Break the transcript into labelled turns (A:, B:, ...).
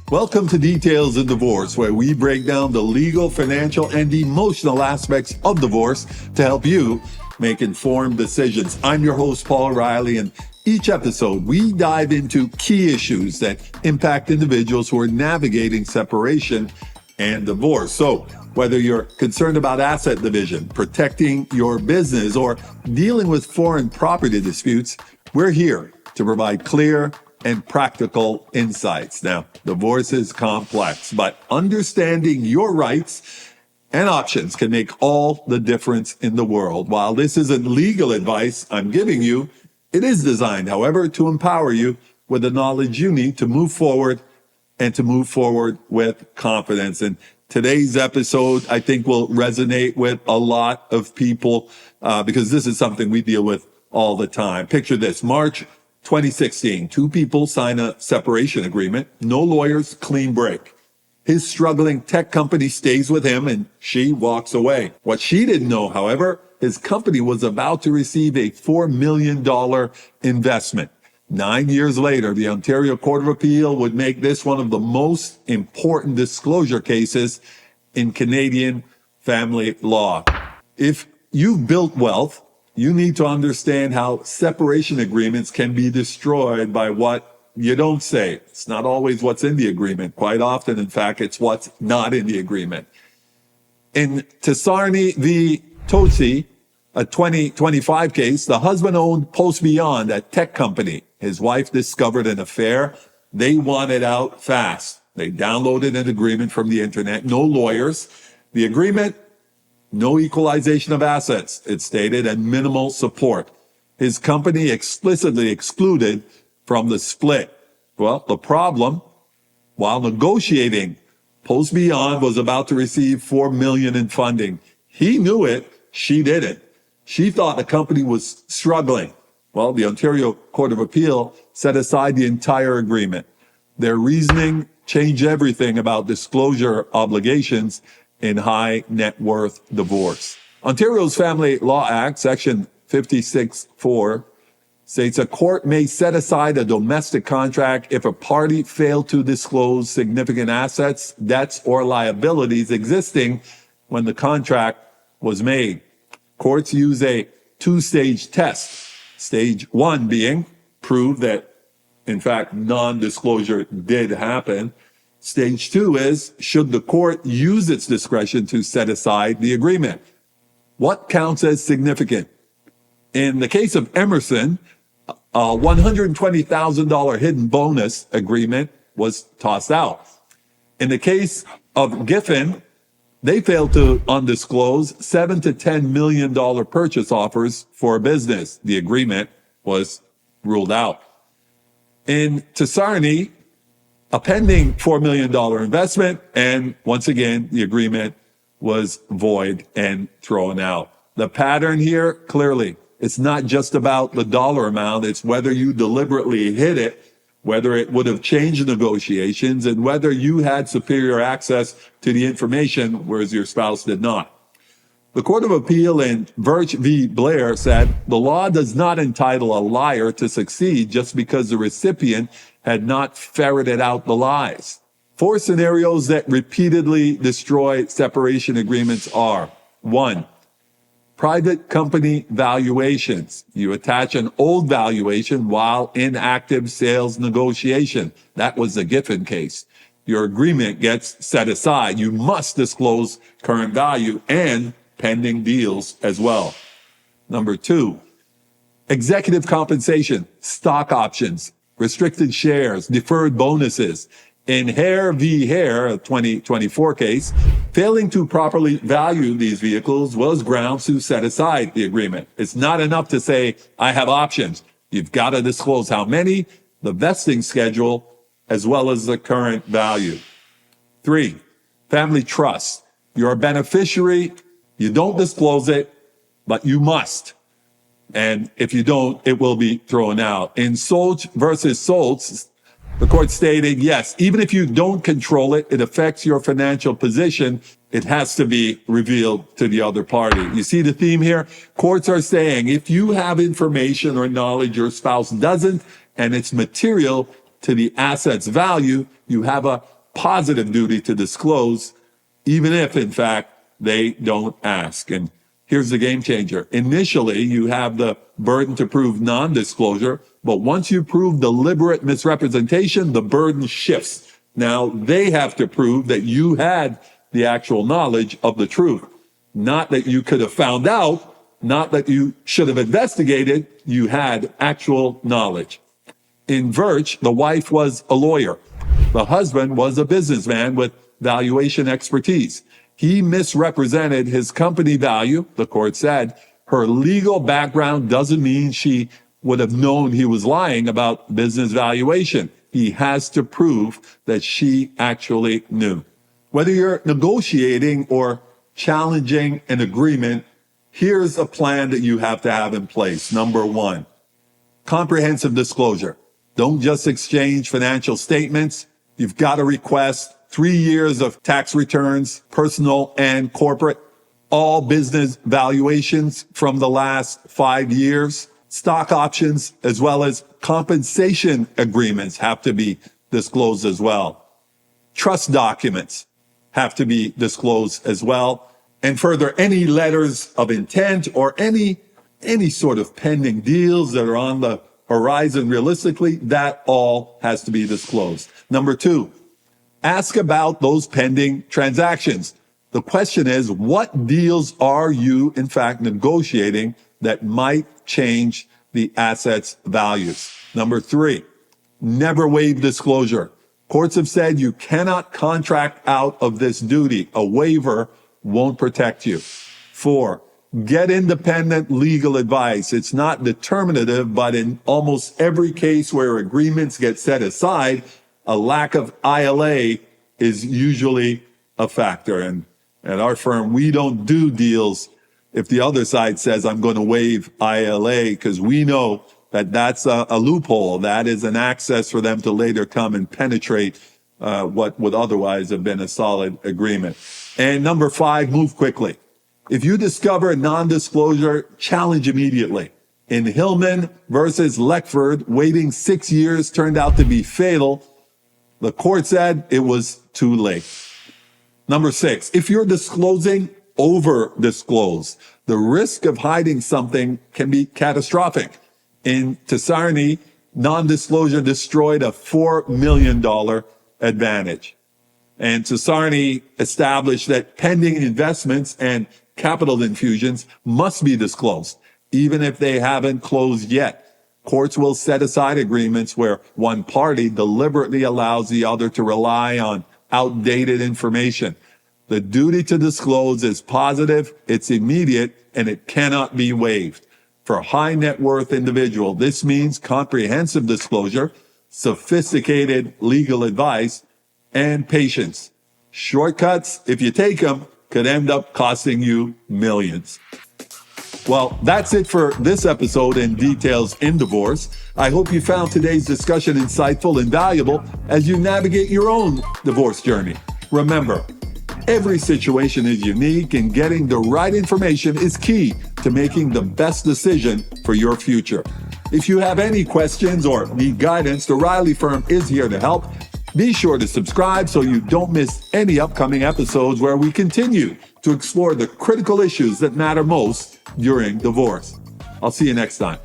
A: Welcome to Details in Divorce, where we break down the legal, financial, and emotional aspects of divorce to help you make informed decisions. I'm your host, Paul Riley, and each episode we dive into key issues that impact individuals who are navigating separation and divorce. So, whether you're concerned about asset division, protecting your business, or dealing with foreign property disputes, we're here to provide clear and practical insights. Now, divorce is complex, but understanding your rights and options can make all the difference in the world. While this isn't legal advice I'm giving you, it is designed, however, to empower you with the knowledge you need to move forward and to move forward with confidence. And today's episode, I think, will resonate with a lot of people because this is something we deal with all the time. Picture this: March 2016, two people sign a separation agreement, no lawyers, clean break. His struggling tech company stays with him and she walks away. What she didn't know, however, his company was about to receive a $4 million investment. 9 years later, the Ontario Court of Appeal would make this one of the most important disclosure cases in Canadian family law. If you've built wealth, you need to understand how separation agreements can be destroyed by what you don't say. It's not always what's in the agreement. Quite often, in fact, it's what's not in the agreement. In Tasari v. Tossi, a 2025 case, the husband owned Post Beyond, a tech company. His wife discovered an affair. They wanted out fast. They downloaded an agreement from the internet. No lawyers. The agreement: no equalization of assets, it stated, and minimal support. His company explicitly excluded from the split. Well, the problem: while negotiating, Post Beyond was about to receive $4 million in funding. He knew it, she didn't. She thought the company was struggling. Well, the Ontario Court of Appeal set aside the entire agreement. Their reasoning changed everything about disclosure obligations in high net worth divorce. Ontario's Family Law Act, Section 56(4), states a court may set aside a domestic contract if a party failed to disclose significant assets, debts, or liabilities existing when the contract was made. Courts use a two-stage test. Stage one being prove that, in fact, non-disclosure did happen. Stage two is, should the court use its discretion to set aside the agreement? What counts as significant? In the case of Emerson, a $120,000 hidden bonus agreement was tossed out. In the case of Giffen, they failed to undisclose $7 to $10 million purchase offers for a business. The agreement was ruled out. In Tasari, a pending $4 million investment, and once again, the agreement was void and thrown out. The pattern here, clearly, it's not just about the dollar amount, it's whether you deliberately hid it, whether it would have changed negotiations, and whether you had superior access to the information, whereas your spouse did not. The Court of Appeal in Birch v. Blair said the law does not entitle a liar to succeed just because the recipient had not ferreted out the lies. 4 scenarios that repeatedly destroy separation agreements are: 1, private company valuations. You attach an old valuation while in active sales negotiation. That was the Giffen case. Your agreement gets set aside. You must disclose current value and pending deals as well. Number 2, executive compensation, stock options, restricted shares, deferred bonuses. In Hare v. Hare, a 2024 case, failing to properly value these vehicles was grounds to set aside the agreement. It's not enough to say, I have options. You've got to disclose how many, the vesting schedule, as well as the current value. 3, family trust. You're a beneficiary. You don't disclose it, but you must. And if you don't, it will be thrown out. In Solch versus Soltz, the court stated, yes, even if you don't control it, it affects your financial position. It has to be revealed to the other party. You see the theme here? Courts are saying if you have information or knowledge your spouse doesn't, and it's material to the asset's value, you have a positive duty to disclose, even if, in fact, they don't ask. And here's the game changer. Initially, you have the burden to prove non-disclosure, but once you prove deliberate misrepresentation, the burden shifts. Now, they have to prove that you had the actual knowledge of the truth, not that you could have found out, not that you should have investigated, you had actual knowledge. In Virch, the wife was a lawyer. The husband was a businessman with valuation expertise. He misrepresented his company value, the court said. Her legal background doesn't mean she would have known he was lying about business valuation. He has to prove that she actually knew. Whether you're negotiating or challenging an agreement, here's a plan that you have to have in place. Number one, comprehensive disclosure. Don't just exchange financial statements. You've got to request 3 years of tax returns, personal and corporate, all business valuations from the last 5 years, stock options, as well as compensation agreements have to be disclosed as well. Trust documents have to be disclosed as well. And further, any letters of intent or any sort of pending deals that are on the horizon realistically, that all has to be disclosed. Number two, ask about those pending transactions. The question is, what deals are you, in fact, negotiating that might change the asset's values? Number three, never waive disclosure. Courts have said you cannot contract out of this duty. A waiver won't protect you. Four, get independent legal advice. It's not determinative, but in almost every case where agreements get set aside, a lack of ILA is usually a factor. And at our firm, we don't do deals if the other side says, I'm going to waive ILA, because we know that that's a loophole. That is an access for them to later come and penetrate what would otherwise have been a solid agreement. And number five, move quickly. If you discover a non-disclosure, challenge immediately. In Hillman versus Leckford, waiting 6 years turned out to be fatal. The court said it was too late. Number six, if you're disclosing, over-disclose. The risk of hiding something can be catastrophic. In Tasari, non-disclosure destroyed a $4 million advantage. And Tasari established that pending investments and capital infusions must be disclosed, even if they haven't closed yet. Courts will set aside agreements where one party deliberately allows the other to rely on outdated information. The duty to disclose is positive, it's immediate, and it cannot be waived. For a high net worth individual, this means comprehensive disclosure, sophisticated legal advice, and patience. Shortcuts, if you take them, could end up costing you millions. Well, that's it for this episode in Details in Divorce. I hope you found today's discussion insightful and valuable as you navigate your own divorce journey. Remember, every situation is unique, and getting the right information is key to making the best decision for your future. If you have any questions or need guidance, the Riley Firm is here to help. Be sure to subscribe so you don't miss any upcoming episodes where we continue to explore the critical issues that matter most during divorce. I'll see you next time.